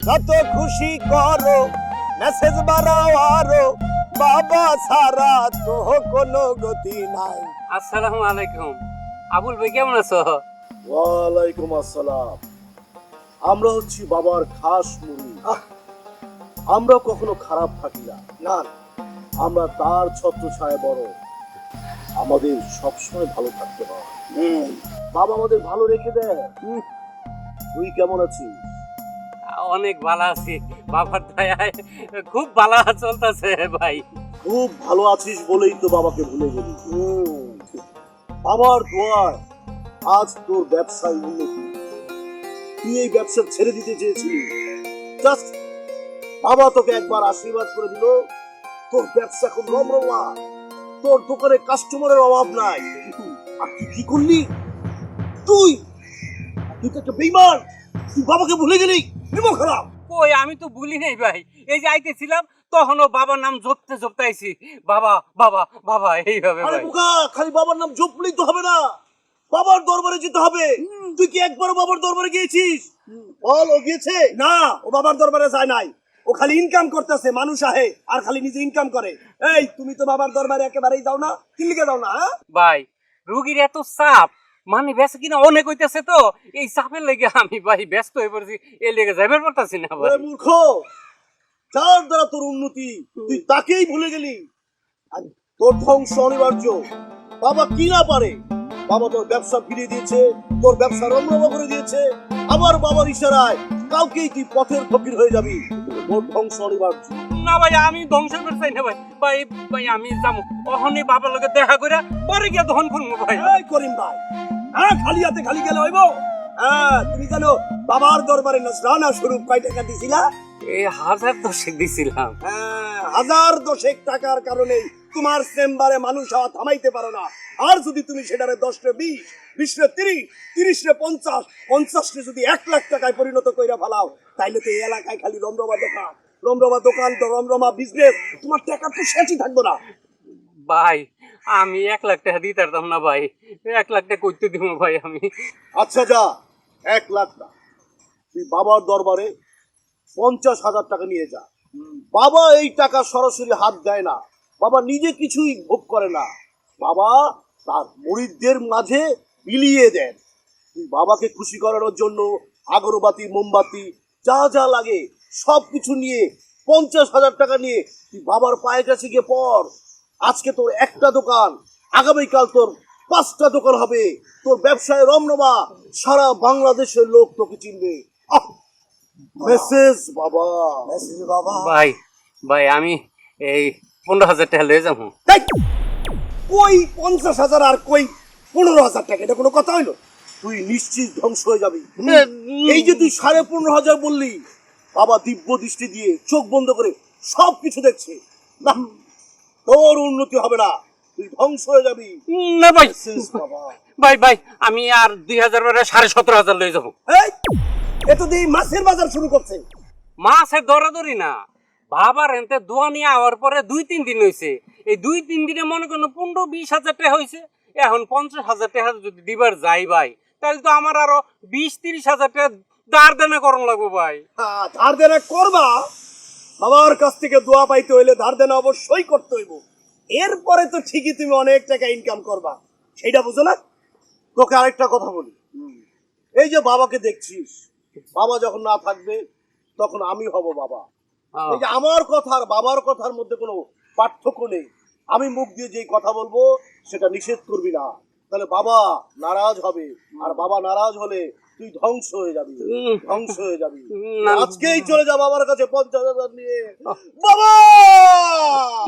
যত খুশি করো মেসেজ বাড়াও আরো, বাবা ছাড়া তো কোনো গতি নাই। আসসালামু আলাইকুম। আবুল ভাই কেমন আছো? ওয়ালাইকুম আসসালাম। আমরা হচ্ছি বাবার খাস মুড়ি। আমরা কখনো খারাপ থাকি না, না আমরা তার ছত্র ছায় বড়। আমাদের সবসময় ভালো থাকতে হয়। বাবা আমাদের ভালো রেখে দেয়। তুই কেমন আছিস? অনেক ভালো আছি বাবার দয়ায়, খুব ভালো চলতেছে ভাই। খুব ভালো আছিস বলেই তো বাবাকে ভুলে গেলি। আমার দোয়ায় আজ তোর ব্যবসায় উন্নতি। তুই এই ব্যবসা ছেড়ে দিতে চেয়েছিলি, জাস্ট বাবা তোকে একবার আশীর্বাদ করে দিল, তোর ব্যবসা খুব রমরমা, তোর দোকানে কাস্টমারের অভাব নাই। আর তুই কি করলি? তুই তুই তো একটা বেঈমান। তুই বাবাকে ভুলে গেলি। নিমো খারাপ। কই আমি তো ভুলি নাই ভাই, এই যে আইতেছিলাম তখনও বাবার নাম জপতে জপতে আইছি, বাবা বাবা বাবা এইভাবে আরে ভাই। বোকা, খালি বাবার নাম জপলেই তো হবে না, বাবার দরবারে যেতে হবে। তুই কি একবারও বাবার দরবারে গিয়েছিস? বল, ও গিয়েছে? না, ও বাবার দরবারে যায় নাই। ও খালি ইনকাম করতেছে, মানুষ আহে আর খালি নিজে ইনকাম করে। এই তুমি তো বাবার দরবারে একেবারেই যাও না, কি লিখে যাও না? ভাই রুগীর এত চাপ, মানে বেশ কিনা অনেক হইতেছে, তো এই চাপের লেগে আমি ভাই ব্যস্ত হয়ে পড়ছি, এই লেগে যাইবার পারতাছি না ভাই। মূর্খ, যার দ্বারা তোর উন্নতি তুই তাকেই ভুলে গেলি। আর তোর ধ্বংস অনিবার্য। বাবা কি না পারে? বাবা তোর ব্যবসা ফিরিয়ে দিয়েছে, তোর ব্যবসা রমরমা করে দিয়েছে। আবার বাবার ইশারায় কালকেই তুই পথের ফকির হয়ে যাবি। তোর ধ্বংস অনিবার্য। না ভাই, আমি ধ্বংস করতে চাই না ভাই। ভাই ভাই আমি যাবো ওখানে বাবার লগে দেখা করে পরে গিয়ে দহন করবো ভাই। এই করিম ভাই, হ্যাঁ খালি হাতে খালি গেলে হইব? হ্যাঁ, তুমি জানো বাবার দরবারে নজরানা স্বরূপ কয় টাকা দিছিলা? এই 1010 দিছিলাম। হ্যাঁ, 1010 টাকার কারণে তোমার চেম্বারে মানুষ হওয়া থামাইতে পারো না। আর যদি তুমি সেটারে 10 20, 20 30, 30 50, 50 যদি 1 লাখ টাকায় পরিণত কইরা ফেলাও, তাইলে তো এই এলাকায় খালি রমরমা দোকান, রমরমা দোকান তো রমরমা বিজনেস, তোমার টাকা তো শেষই থাকবে না। ভাই আমি 1 লাখ টাকা দিতে পারতাম না ভাই, 1 লাখ টাকা করতে দিব ভাই আমি। আচ্ছা যা, 1 লাখ না, তুই বাবার দরবারে 50,000 টাকা নিয়ে যা। বাবা এই টাকা সরাসরি হাত দেয় না, বাবা নিজে কিছুই ভোগ করে না, বাবা তার মুরিদদের মাঝে বিলিয়ে দেন। তুই বাবাকে খুশি করানোর জন্য আগরবাতি, মোমবাতি যা যা লাগে সব কিছু নিয়ে 50,000 টাকা নিয়ে তুই বাবার পায়ের কাছে গিয়ে পড়। আজকে তোর একটা দোকান, আগামীকাল তোর 5টা দোকান হবে, তোর ব্যবসায় রমরমা, সারা বাংলাদেশের লোক তোকে চিনবে। মেসেজ বাবা, মেসেজ বাবা। ভাই ভাই আমি এই 15,000 টাকা লয়ে যাবো। তাই কই 50,000 আর কই 15,000 টাকা, এটা কোনো কথা হইলো? তুই নিশ্চিত ধ্বংস হয়ে যাবি। এই যে তুই 15,500 বললি, বাবা দিব্য দৃষ্টি দিয়ে চোখ বন্ধ করে সব কিছু দেখছে। না, তোর উন্নতি হবে না, তুই ধ্বংস হয়ে যাবি। না ভাই, মেসেজ বাবা। ভাই ভাই আমি আর 2000 বারে 17,500 লয়ে যাবো। এই এত দিয়ে মাছের বাজার শুরু করছে। মাছের দরাদরি না, বাবার এনতে দোয়া নিয়ে আওয়ার পরে 2-3 দিন হয়েছে, এই 2-3 দিনে মনে করেন 15-20 হাজার টাকা হয়েছে। এখন 50,000 টাকা যদি দিবার যাই ভাই, তাহলে তো আমার আরো 20-30 হাজার টাকা দাঁড় দেনা করণ লাগবো ভাই। ধার দেনা করবা? বাবার কাছ থেকে দোয়া পাইতে হইলে ধার দেনা অবশ্যই করতে হইব। এরপরে তো ঠিকই তুমি অনেক টাকা ইনকাম করবা, সেইটা বুঝো না? তোকে আরেকটা কথা বলি, এই যে বাবাকে দেখছিস, বাবা যখন না থাকবে তখন আমি হব বাবা। এই যে আমার কথা আর বাবার কথার মধ্যে কোনো পার্থক্য নেই। আমি মুখ দিয়ে যেই কথা বলবো সেটা নিষেধ করবি না, তাহলে বাবা নারাজ হবে, আর বাবা নারাজ হলে তুই ধ্বংস হয়ে যাবি, ধ্বংস হয়ে যাবি। আজকেই চলে যা বাবার কাছে 50,000 নিয়ে। বাবা!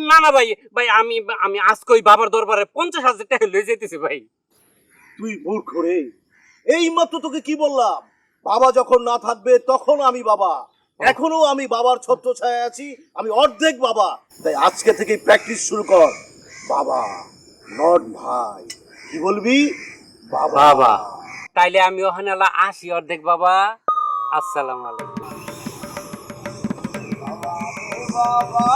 না না ভাই, ভাই আমি আমি আজকে ওই বাবার দরবারে 50,000 টাকা লয়ে যেতেছি ভাই। তুই মূর্খ রে, এই মাত্র তোকে কি বললাম? বাবা যখন না থাকবে তখন আমি বাবা, এখনো আমি বাবার ছত্র ছায়া আছি, আমি অর্ধেক বাবা। তাই আজকে থেকে প্র্যাকটিস শুরু কর। বাবা নট ভাই, কি বলবি? বাবা। বাবা তাইলে আমি ওখানে আসি অর্ধেক বাবা। আসসালামু আলাইকুম। বাবা।